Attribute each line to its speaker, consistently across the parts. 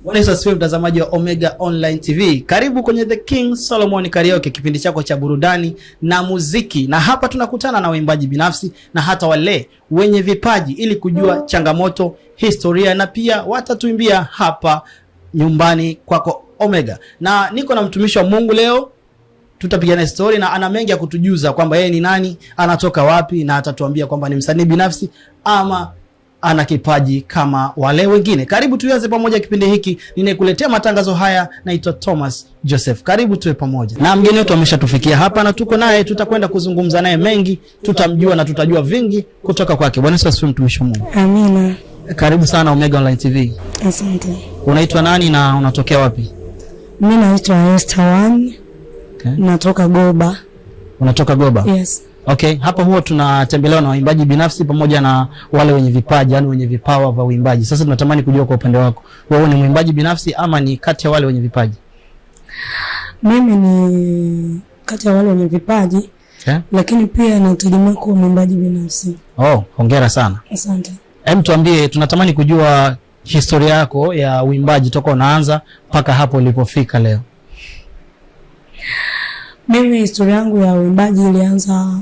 Speaker 1: Bwana asifiwe mtazamaji wa Omega Online TV. Karibu kwenye The King Solomon Karaoke, kipindi chako cha burudani na muziki. Na hapa tunakutana na waimbaji binafsi na hata wale wenye vipaji ili kujua changamoto, historia na pia watatuimbia hapa nyumbani kwako Omega. Na niko na mtumishi wa Mungu leo. Tutapigana story na ana mengi ya kutujuza kwamba yeye ni nani, anatoka wapi, na atatuambia kwamba ni msanii binafsi ama ana kipaji kama wale wengine. Karibu tuanze pamoja kipindi hiki. Ninayekuletea matangazo haya naitwa Thomas Joseph. Karibu tuwe pamoja. Na mgeni wetu ameshatufikia hapa na tuko naye, tutakwenda kuzungumza naye mengi, tutamjua na tutajua vingi kutoka kwake. Bwana asifiwe mtumishi wa Mungu.
Speaker 2: Amina.
Speaker 1: Karibu sana Omega Online TV.
Speaker 2: Asante.
Speaker 1: Unaitwa nani na unatokea wapi?
Speaker 2: Mimi naitwa Esther One.
Speaker 1: Okay.
Speaker 2: Natoka Goba.
Speaker 1: Unatoka Goba?
Speaker 2: Yes.
Speaker 1: Okay, hapa huwa tunatembelewa na waimbaji binafsi pamoja na wale wenye vipaji, yani wenye vipawa vya uimbaji. Sasa tunatamani kujua kwa upande wako, wewe ni mwimbaji binafsi ama ni kati ya wale wenye vipaji?
Speaker 2: Mimi ni kati ya wale wenye vipaji.
Speaker 1: Okay.
Speaker 2: Lakini pia nategemea kuwa mwimbaji binafsi.
Speaker 1: Oh, hongera sana.
Speaker 2: Asante.
Speaker 1: Hem, tuambie, tunatamani kujua historia yako ya uimbaji toka unaanza mpaka hapo ulipofika leo.
Speaker 2: Mimi historia yangu ya uimbaji ilianza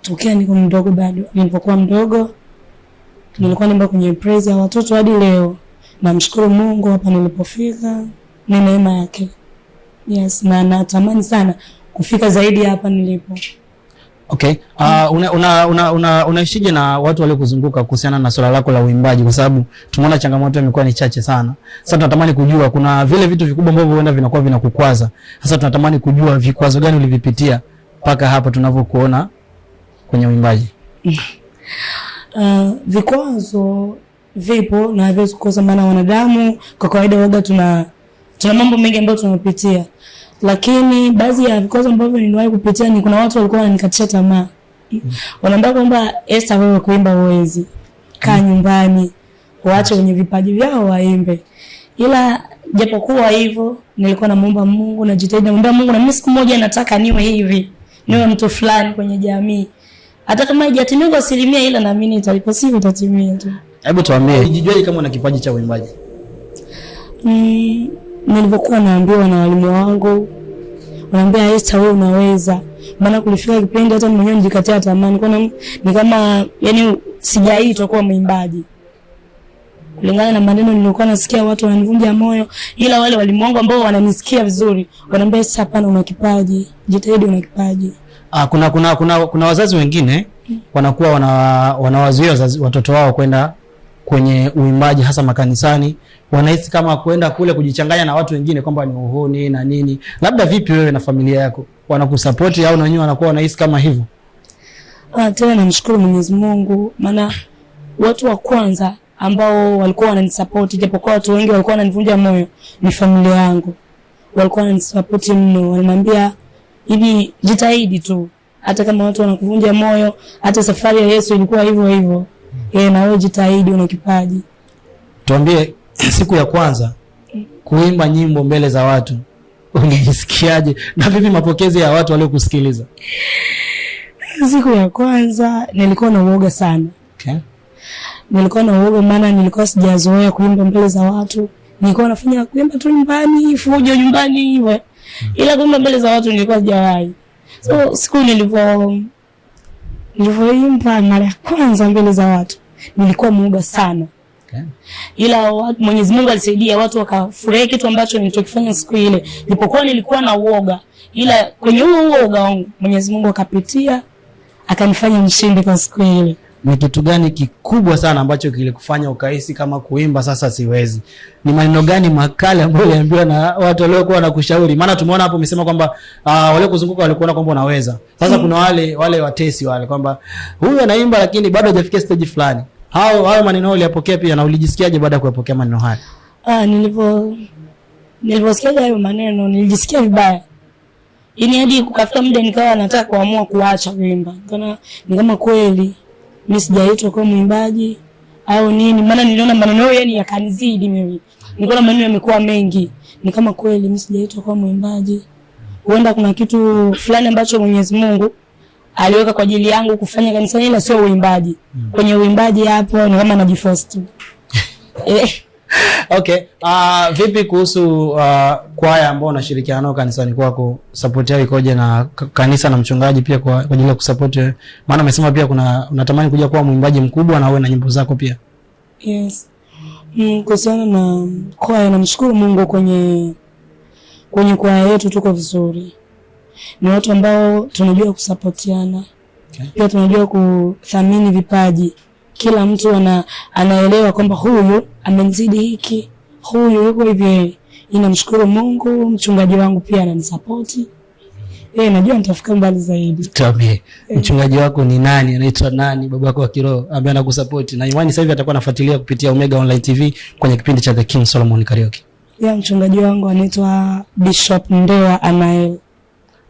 Speaker 2: tokea niko mdogo bado. Nilipokuwa mdogo nilikuwa naimba kwenye praise ya watoto hadi leo. Namshukuru Mungu hapa nilipofika, ni neema yake. Yes, na natamani sana kufika zaidi hapa nilipo.
Speaker 1: Okay. Unaishije na watu waliokuzunguka kuhusiana na swala lako la uimbaji, kwa sababu tumeona changamoto imekuwa ni chache sana. Sasa tunatamani kujua kuna vile vitu vikubwa ambavyo huenda vinakuwa vinakukwaza. Sasa tunatamani kujua vikwazo gani ulivipitia mpaka hapa tunavyokuona kwenye uimbaji.
Speaker 2: Vikwazo vipo na hivyo kukosa, maana wanadamu kwa kawaida waga tuna mambo mengi ambayo tunapitia. Lakini baadhi ya vikwazo ambavyo niliwahi kupitia ni kuna watu walikuwa wananikatisha tamaa. Wanaambia kwamba Esther, wewe kuimba huwezi. Kaa nyumbani, waache wenye vipaji vyao waimbe. Ila japokuwa hivyo nilikuwa namuomba Mungu, najitahidi namuomba Mungu, na mimi siku moja nataka niwe hivi. Niwe mtu fulani kwenye jamii. Hata kama haijatimia kwa asilimia, ila naamini italiposifu itatimia tu.
Speaker 1: Hebu tuambie, ujijuaje kama una kipaji cha uimbaji?
Speaker 2: Nilipokuwa naambiwa na walimu wangu, wanaambia Esther, wewe unaweza. Maana kulifika kipindi hata mwenyewe nilikatia tamaa, ni kama yani sijaitwa kuwa mwimbaji. Kulingana na maneno nilikuwa nasikia watu wananivunja moyo, ila wale walimu wangu ambao wananisikia vizuri, wanaambia Esther, hapana, una kipaji. Jitahidi, una kipaji.
Speaker 1: Kuna wazazi wengine wanakuwa wanawazuia watoto wao kwenda kwenye uimbaji, hasa makanisani. Wanahisi kama kwenda kule kujichanganya na watu wengine kwamba ni uhuni na nini. Labda vipi wewe na familia yako, wanakusupport au na wenyewe wanakuwa wanahisi kama hivyo?
Speaker 2: Tena namshukuru Mwenyezi Mungu, maana watu wa kwanza ambao walikuwa wananisupport, japokuwa watu wengi walikuwa wananivunja moyo, ni familia yangu. Walikuwa wananisupport mno, wananiambia hivi, jitahidi tu, hata kama watu wanakuvunja moyo, hata safari ya Yesu ilikuwa hivyo hivyo. Na wewe jitahidi, una kipaji.
Speaker 1: Tuambie, siku ya kwanza kuimba nyimbo mbele za watu ulijisikiaje, na vipi mapokezi ya watu waliokusikiliza?
Speaker 2: Siku ya kwanza nilikuwa na uoga sana.
Speaker 1: Okay.
Speaker 2: Nilikuwa na uoga maana nilikuwa sijazoea kuimba mbele za watu. Nilikuwa nafanya kuimba tu nyumbani, fujo nyumbani hivyo. Ila kuimba mbele za watu nilikuwa sijawahi. So siku nilivyoimba mara ya kwanza mbele za watu, nilikuwa muoga sana.
Speaker 1: Okay.
Speaker 2: Ila Mwenyezi Mungu alisaidia, watu wakafurahi kitu ambacho nilichokifanya siku ile. Nilipokuwa nilikuwa na uoga, ila kwenye huo uoga wangu Mwenyezi Mungu akapitia, akanifanya mshindi kwa siku ile.
Speaker 1: Ni kitu gani kikubwa sana ambacho kilikufanya ukahisi kama kuimba sasa siwezi? Ni maneno gani makali ambayo uliambiwa na watu waliokuwa wanakushauri? Maana tumeona hapo umesema kwamba wale kuzunguka walikuona kwamba unaweza. Sasa kuna wale watesi wale kwamba huyu anaimba lakini bado hajafikia stage fulani. Hao maneno uliyapokea pia, na ulijisikiaje baada ya kuyapokea maneno haya?
Speaker 2: Niliposikia hayo maneno nilijisikia vibaya. Hadi kukafika muda nikawa nataka kuamua kuacha kuimba. Ni kama kweli mimi sijaitwa kuwa mwimbaji au nini, maana niliona maneno yani yakanizidi mimi. Niliona maneno yamekuwa mengi. Ni kama kweli mimi sijaitwa kuwa mwimbaji. Huenda kuna kitu fulani ambacho Mwenyezi Mungu aliweka kwa ajili yangu kufanya kanisani, ila sio uimbaji. Kwenye uimbaji hapo ni kama najiforce tu.
Speaker 1: Okay. Vipi kuhusu kwaya ambao unashirikiana nao kanisani kwako, support yao ikoje na kanisa na mchungaji pia kwa ajili ya kusupport? Maana umesema pia unatamani kuja kuwa mwimbaji mkubwa na uwe na nyimbo zako pia.
Speaker 2: Yes. Kuhusiana na kwaya, namshukuru Mungu kwenye kwaya yetu tuko vizuri. Ni watu ambao tunajua kusupportiana. Okay. Pia tunajua kuthamini vipaji. Kila mtu anaelewa kwamba huyu amenizidi hiki, huyu yuko hivi. Ninamshukuru Mungu, mchungaji wangu pia ananisupport. Najua nitafika mbali zaidi. Tabii.
Speaker 1: Mchungaji wako ni nani? Anaitwa nani? Babako wa kiroho ambaye anakusupport. Na imani sasa hivi atakuwa anafuatilia kupitia Omega Online TV kwenye kipindi cha The King Solomon Karaoke.
Speaker 2: Mchungaji wangu anaitwa Bishop Ndoa Anael.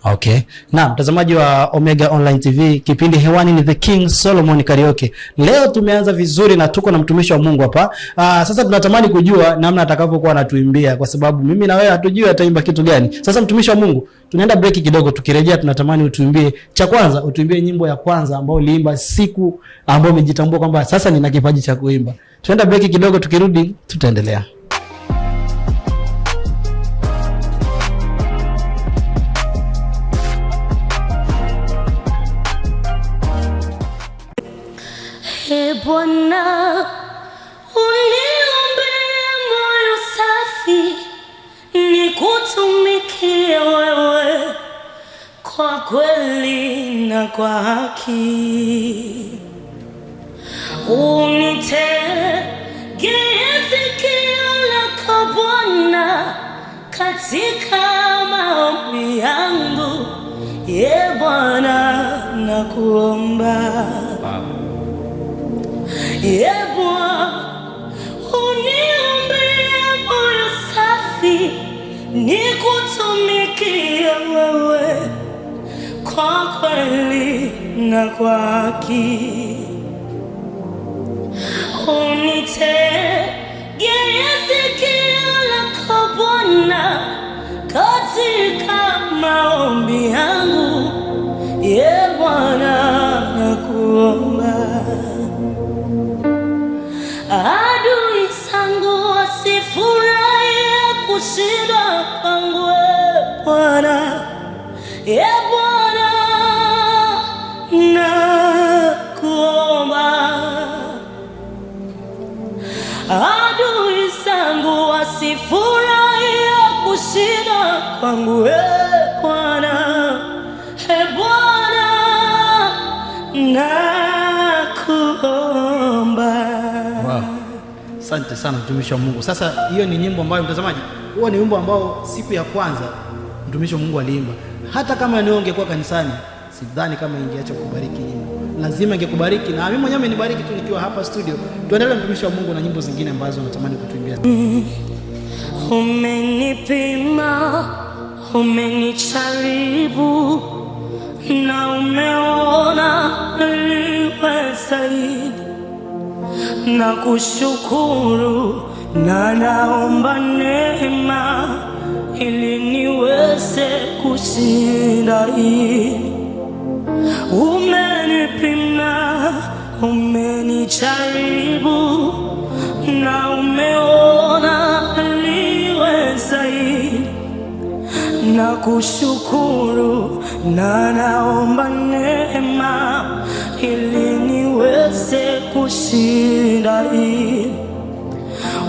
Speaker 1: Okay. Na mtazamaji wa Omega Online TV, kipindi hewani ni The King Solomon Karaoke. Leo tumeanza vizuri na tuko na mtumishi wa Mungu hapa. Sasa tunatamani kujua namna atakavyokuwa anatuimbia, kwa sababu mimi na wewe hatujui ataimba kitu gani. Sasa mtumishi wa Mungu, tunaenda break kidogo, tukirejea tunatamani utuimbie cha kwanza, utuimbie nyimbo ya kwanza ambayo uliimba siku ambayo umejitambua kwamba sasa nina kipaji cha kuimba. Tunaenda break kidogo, tukirudi tutaendelea.
Speaker 2: Bwana, uniumbe moyo safi, nikutumikie wewe kwa kweli na kwa haki. Unitegee sikio lako Bwana katika maombi yangu. Bwana, nakuomba. Bwana, uniumbe moyo safi, nikutumikie wewe kwa kweli na kwa haki. Unitegee sikio lako Bwana katika maombi yangu. Bwana, nakuomba. Adui zangu wasifurahie kushinda kwangu, Bwana. Bwana, nakuomba. Adui zangu wasifurahie kushinda kwangu, Bwana. Bwana, nakuomba.
Speaker 1: Asante sana mtumishi wa Mungu. Sasa hiyo ni nyimbo ambayo mtazamaji, huo ni wimbo ambao siku ya kwanza mtumishi wa Mungu aliimba. Hata kama ni ungekuwa kanisani, sidhani kama ingeacha kubariki nyimbo. Lazima ingekubariki, na mimi mwenyewe amenibariki tu nikiwa hapa studio. Tuendelee mtumishi wa Mungu na nyimbo zingine ambazo natamani kutuimbia.
Speaker 2: Umenipima, umenicharibu, na umeona niliwe zaidi. Na kushukuru na naomba neema ili niweze kushinda hii. Umenipima, umenijaribu, na umeona niliwe zaidi. Na kushukuru na naomba neema ili niweze kushinda hii.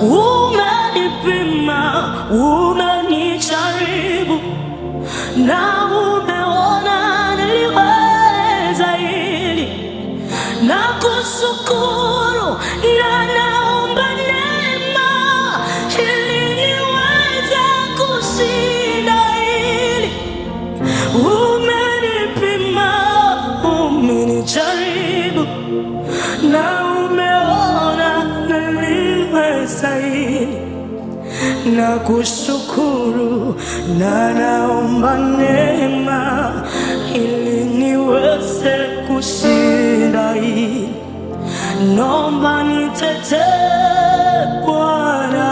Speaker 2: Umenipima, umenijaribu, na umeona niliweza hili. Na kushukuru na naomba neema ili niweze kushinda hili. Umenipima, umenijaribu, na umeona niliweza hili. Na kushukuru na naomba neema ili niweze kushinda hii. Naomba nitetee Bwana,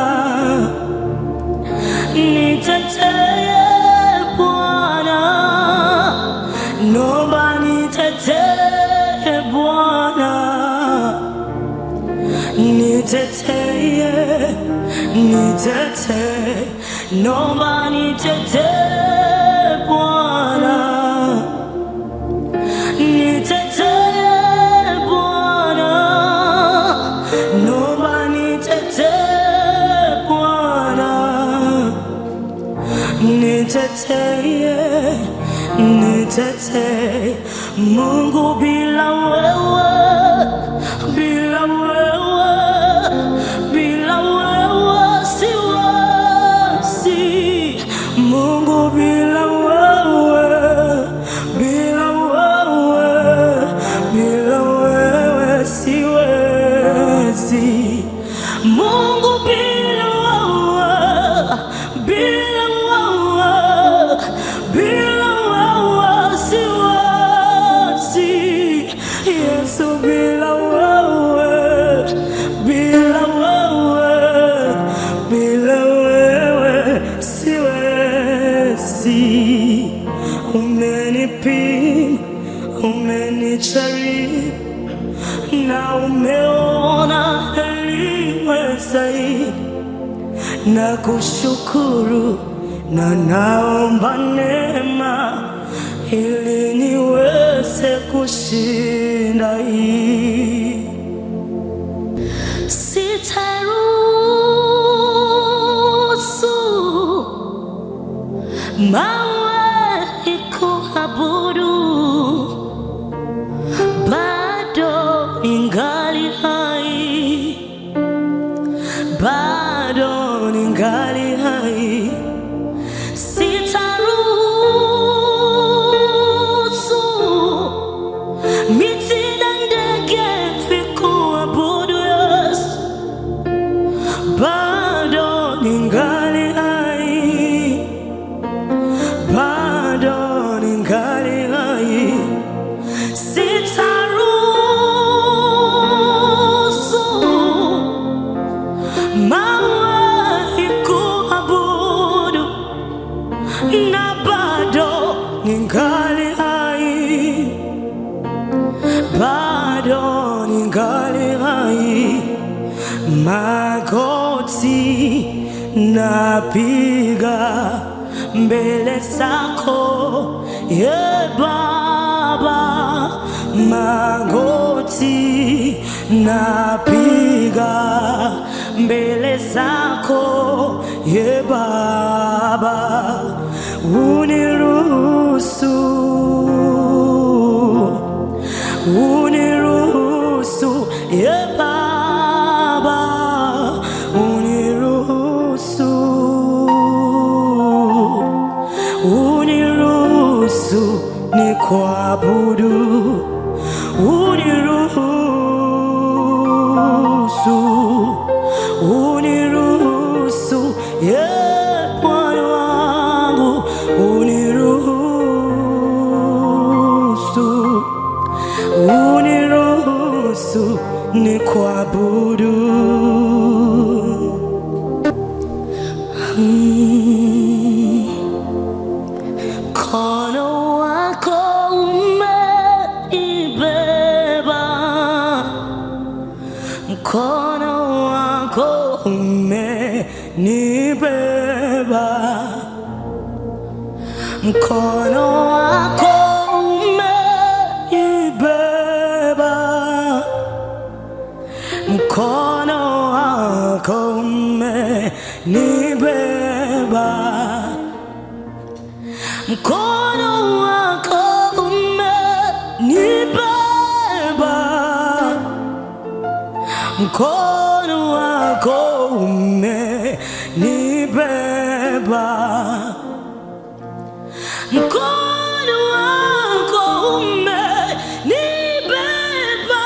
Speaker 2: nitetee Bwana. Naomba nitetee Bwana, nitetee. nitetee, naomba nitetee Bwana, nitetee Bwana, naomba nitetee Bwana, nitetee, nitetee Mungu, bila wewe, bila wewe, bila wewe siwezi. Mungu, bila wewe, bila wewe, bila wewe siwezi. Mungu, bila wewe, bila wewe, bila wewe siwezi. Yesu, bila wewe, bila wewe, bila wewe siwezi. Umenipima, umenijaribu na umeona niliwe zaidi, na kushukuru na naomba neema ili niweze kushinda hii. Sitaruhusu mawe ikuabudu, bado ningali hai, bado ningali hai. Sitaruhusu miti na ndege vikuabudu Yesu, bado ningali hai, bado ningali hai. Sitaruhusu mawe ikuabudu, na bado ningali hai, bado ningali hai. Magoti napiga mbele zako, ye Baba. Magoti napiga mbele zako, ye Baba. Uniruhusu, uniruhusu ye Baba, uniruhusu, uniruhusu nikuabudu, uniruhusu, uniruhusu ye Bwana wangu, uniruhusu, uniruhusu nikuabudu. Mkono wako umenibeba, mkono wako umenibeba, mkono wako umenibeba, mkono wako umenibeba, mkono wako umenibeba, mkono wako umenibeba, mkono wako umenibeba,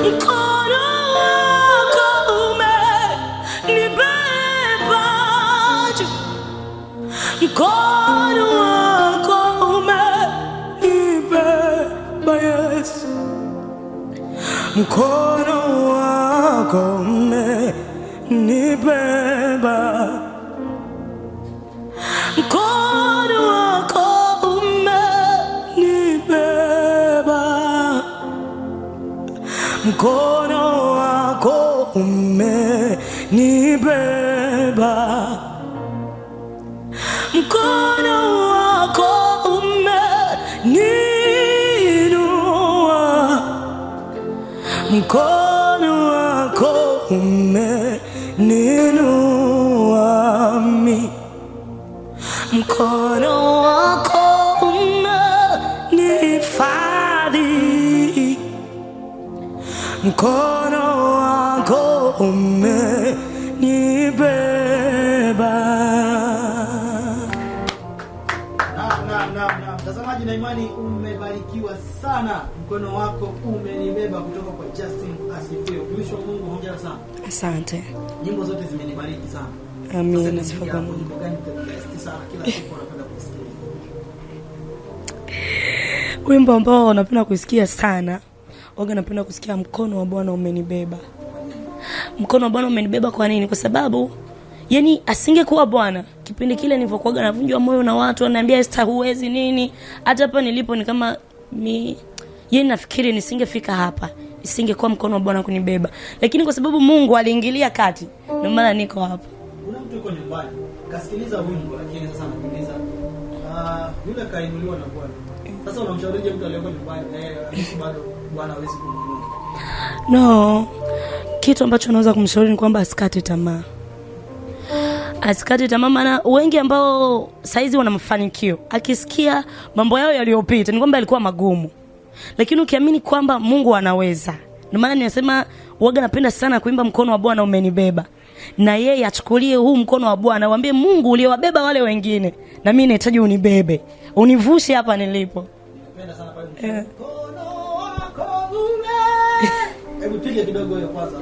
Speaker 2: mkono wako umenibeba, mkono wako umenibeba Yesu, mkono wako umenibeba, mkono wako umenibeba, mkono wako umenibeba. mkono wako umeninua, mkono wako umeninua mimi, mkono wako umenihifadhi, mkono wako umenibeba.
Speaker 1: Mtazamaji na imani umebarikiwa sana. Mkono wako umenibeba kutoka kwa Justin Asifiwe. Mtumishi wa Mungu, hongera sana.
Speaker 2: Asante.
Speaker 1: Nyimbo zote zimenibariki sana.
Speaker 2: Amina. Sifa kwa Mungu.
Speaker 1: Nyimbo gani mtakubesti sana kila siku napenda kusikia?
Speaker 2: Wimbo ambao napenda kusikia sana, napenda kusikia mkono wa Bwana umenibeba. Mkono wa Bwana umenibeba kwa nini? Kwa sababu yani asingekuwa Bwana, kipindi kile nilipokuwa navunjwa moyo na watu wananiambia Esther huwezi nini, hata hapa nilipo ni kama yani nafikiri nisingefika hapa, isingekuwa mkono wa Bwana kunibeba. Lakini kwa sababu Mungu aliingilia kati, ndio maana niko hapa.
Speaker 1: Kuna mtu yuko nyumbani, kasikiliza wimbo lakini sasa anajiuliza yule kainuliwa na Bwana. Sasa unamshaurije mtu aliyeko nyumbani bado Bwana hawezi kumuinua?
Speaker 2: No. Kitu ambacho naweza kumshauri ni kwamba asikate tamaa. Asikate tamaa, maana wengi ambao saizi wana mafanikio, akisikia mambo yao yaliyopita ni kwamba yalikuwa magumu. Lakini ukiamini kwamba Mungu anaweza. Ndio maana ninasema napenda sana kuimba mkono wa Bwana umenibeba. Na yeye achukulie huu mkono wa Bwana, awaambie Mungu uliowabeba wale wengine, na mimi nahitaji unibebe. Univushe hapa nilipo.
Speaker 1: Napenda sana pale mkono wako hebu piga kidogo hiyo kwanza.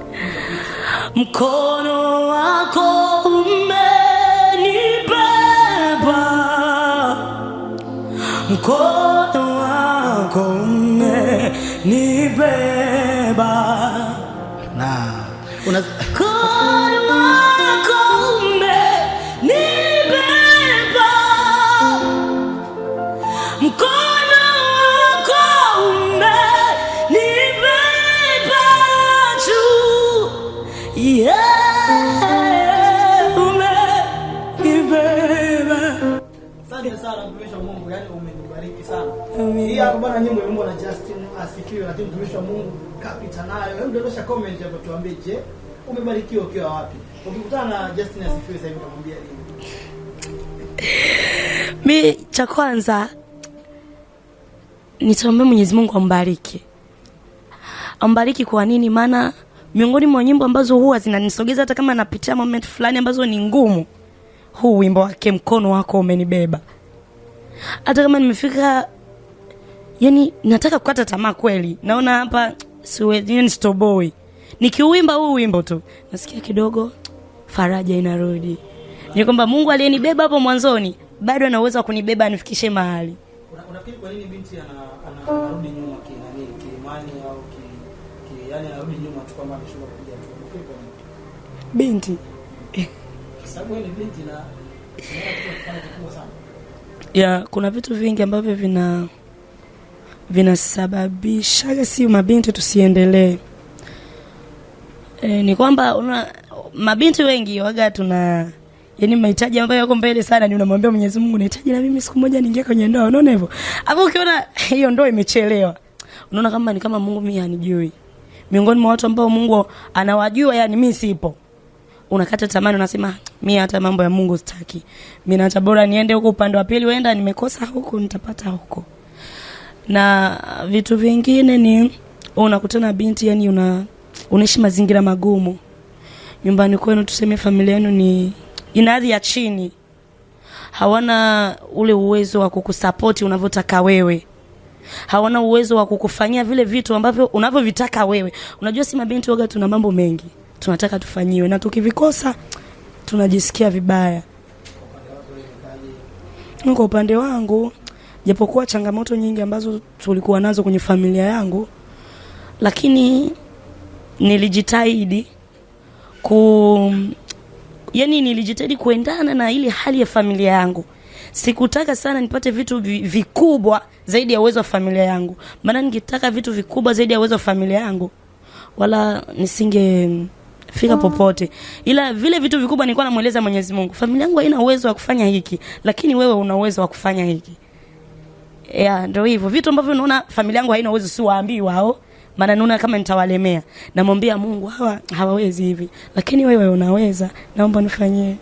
Speaker 2: Mkono wako umenibeba, mkono wako umenibeba, mkono wako umenibeba, mkono wako umenibeba juu, umenibeba.
Speaker 1: Asante sana mtumishi wa Mungu, yani umenibariki sana. Hii hapo bwana, nyimbo imeimba na Justin Asifiwe, lakini mtumishi wa Mungu kapita nayo. Hebu dondosha comment hapo tuambie, je, umebarikiwa ukiwa wapi? Ukikutana na Justin Asifiwe sasa hivi utamwambia nini?
Speaker 2: Mimi cha kwanza nitamwambia Mwenyezi Mungu ambariki. Ambariki kwa nini? Maana miongoni mwa nyimbo ambazo huwa zinanisogeza hata kama napitia moment fulani ambazo ni ngumu, huu wimbo wake mkono wako umenibeba. Hata kama nimefika yani nataka kukata tamaa kweli, naona hapa siwezi stoboi, nikiuimba huu wimbo tu nasikia kidogo faraja inarudi. Ni kwamba Mungu aliyenibeba hapo mwanzoni bado ana uwezo wa kunibeba anifikishe mahali.
Speaker 1: Unafikiri kwa nini binti anarudi nyuma kiimani au yani anarudi nyuma tu kama ameshuka kupiga tu? Unafikiri kwa nini?
Speaker 2: Binti
Speaker 1: sababu ni binti na kufanya kikubwa sana.
Speaker 2: Kuna vitu vingi ambavyo vinasababisha si mabinti tusiendelee. Ni kwamba mabinti wengi tuna yani mahitaji ambayo yako mbele sana, ni unamwambia Mwenyezi Mungu nahitaji na mimi siku moja niingie kwenye ndoa. Unaona hivyo? Hapo ukiona hiyo ndoa imechelewa, unaona kama Mungu mimi hanijui. Miongoni mwa watu ambao Mungu anawajua yani mimi sipo, unakata tamani, unasema mimi hata mambo ya Mungu sitaki. Mimi naacha bora niende huko upande wa pili, wenda nimekosa huko nitapata huko. Na vitu vingine ni unakutana binti yani unaishi mazingira magumu. Nyumbani kwenu tuseme familia yenu ni ina hadhi ya chini. Hawana ule uwezo wa kukusupport unavyotaka wewe. Hawana uwezo wa kukufanyia vile vitu ambavyo unavyovitaka wewe. Unajua si mabinti tuna mambo mengi tunataka tufanyiwe, na tukivikosa tunajisikia vibaya. Kwa upande wangu, japokuwa changamoto nyingi ambazo tulikuwa nazo kwenye familia yangu, lakini nilijitahidi nilijitahidi kuendana na ile hali ya familia yangu. Sikutaka sana nipate vitu vikubwa zaidi ya uwezo wa familia yangu. Maana ningetaka vitu vikubwa zaidi ya uwezo wa familia yangu, wala fika popote. Ila vile vitu vikubwa nilikuwa namueleza Mwenyezi Mungu, familia yangu haina uwezo wa kufanya hiki, lakini wewe una uwezo wa kufanya hiki. Ndio hivyo. Vitu ambavyo unaona familia yangu haina uwezo, si waambii wao, maana naona kama nitawalemea. Namwambia Mungu, hawawezi hivi, lakini wewe unaweza, naomba nifanyie.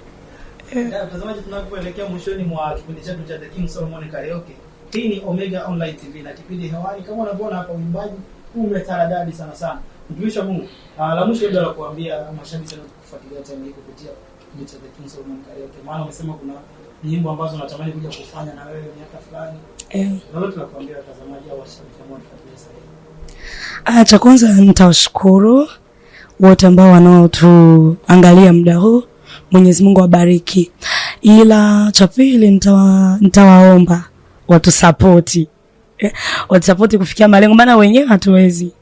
Speaker 1: Mtazamaji, tunapoelekea mwishoni mwa kipindi chetu cha The King Solomon Karaoke. Hii ni Omega Online TV na kipindi hewani kama unavyoona hapa, uimbaji umetaradadi sana. Mtumishi wa Mungu, la mwisho ndio la kuambia mashabiki na kufuatilia channel hii kupitia kipindi cha The King Solomon Karaoke. Maana umesema kuna nyimbo ambazo unatamani kuja kufanya na wewe miaka fulani. Lolote la kuambia watazamaji au washabiki ambao wanafuatilia sasa?
Speaker 2: Cha kwanza nitawashukuru wote ambao wanaotuangalia muda huu. Mwenyezi Mungu awabariki. Ila cha pili nitawaomba watu support. Watu support kufikia malengo, maana wenyewe hatuwezi.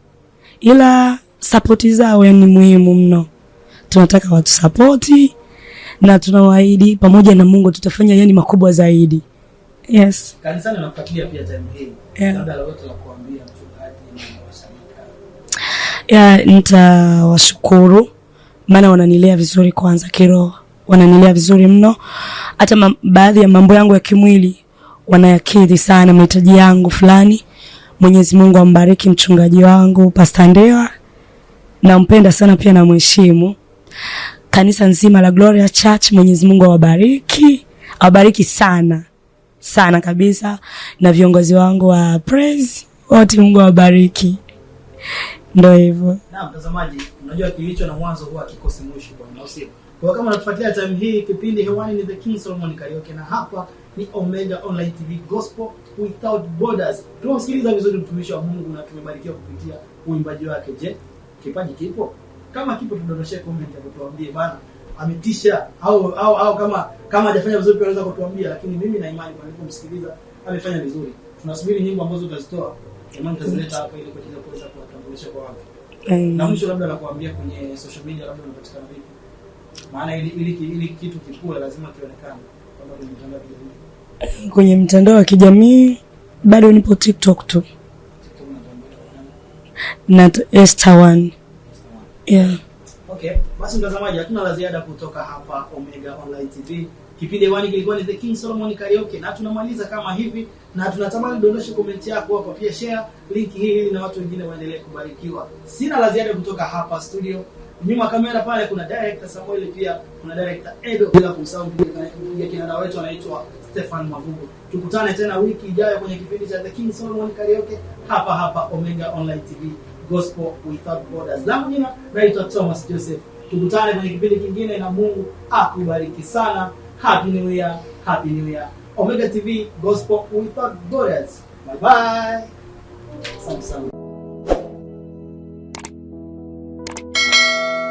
Speaker 2: Ila support zao ni muhimu mno. Tunataka watu support na tunawaahidi pamoja na Mungu tutafanya makubwa zaidi. Yes.
Speaker 1: Kanisani nafuatilia pia time hii. Labda lolote la kuambia mchungaji na washabiki.
Speaker 2: Nitawashukuru maana wananilea vizuri, kwanza kiroho wananilea vizuri mno. Hata baadhi ya mambo yangu ya kimwili wanayakidhi sana mahitaji yangu fulani. Mwenyezi Mungu ambariki mchungaji wangu Pastor Ndewa, nampenda sana pia na mheshimu. Kanisa nzima la Gloria Church, Mwenyezi Mungu awabariki sana kabisa, na viongozi wangu wa praise wote, Mungu awabariki. Ndio hivyo.
Speaker 1: Na mtazamaji, unajua kilicho na mwanzo huwa kikosi mwisho bwana, usio. Kwa kama unafuatilia time hii, kipindi hewani ni The King Solomon Karaoke na hapa ni Omega Online TV, Gospel Without Borders. Tunasikiliza vizuri mtumishi wa Mungu na tumebarikiwa kupitia uimbaji wake. Je, kipaji kipo? Kama kipo tudondoshe comment hapo tuambie bana ametisha au kama hajafanya vizuri pia unaweza kutuambia, lakini mimi na imani kwa nilipomsikiliza amefanya vizuri. Tunasubiri nyimbo ambazo utazitoa. Imani tazileta hapa ili kwa ajili ya kuweza kuwatambulisha kwa watu. Na mwisho labda na kuambia kwenye social media labda unapatikana vipi? Maana ili kitu kikue lazima kionekane kama kwenye mtandao wa kijamii.
Speaker 2: Kwenye mtandao wa kijamii bado nipo TikTok tu. Na Esther1. Yeah.
Speaker 1: Okay. Basi mtazamaji, hatuna la ziada kutoka hapa Omega Online TV. Kipindi hewani kilikuwa ni The King Solomon Karaoke na tunamaliza kama hivi, na tunatamani dondoshe comment yako hapo, pia share link hii ili na watu wengine waendelee kubarikiwa. Sina la ziada kutoka hapa studio. Nyuma kamera pale kuna director Samuel, pia kuna director Edo, bila kusahau pia kinara wetu anaitwa Stefan Mavugo. Tukutane tena wiki ijayo kwenye kipindi cha The King Solomon Karaoke hapa Omega Online TV, Gospel Without Borders. Langu jina naitwa Thomas Joseph. Tukutane kwenye kipindi kingine na Mungu akubariki sana. Happy New Year, Happy New Year. Omega TV, Gospel Without Borders. Bye bye. Asante sana.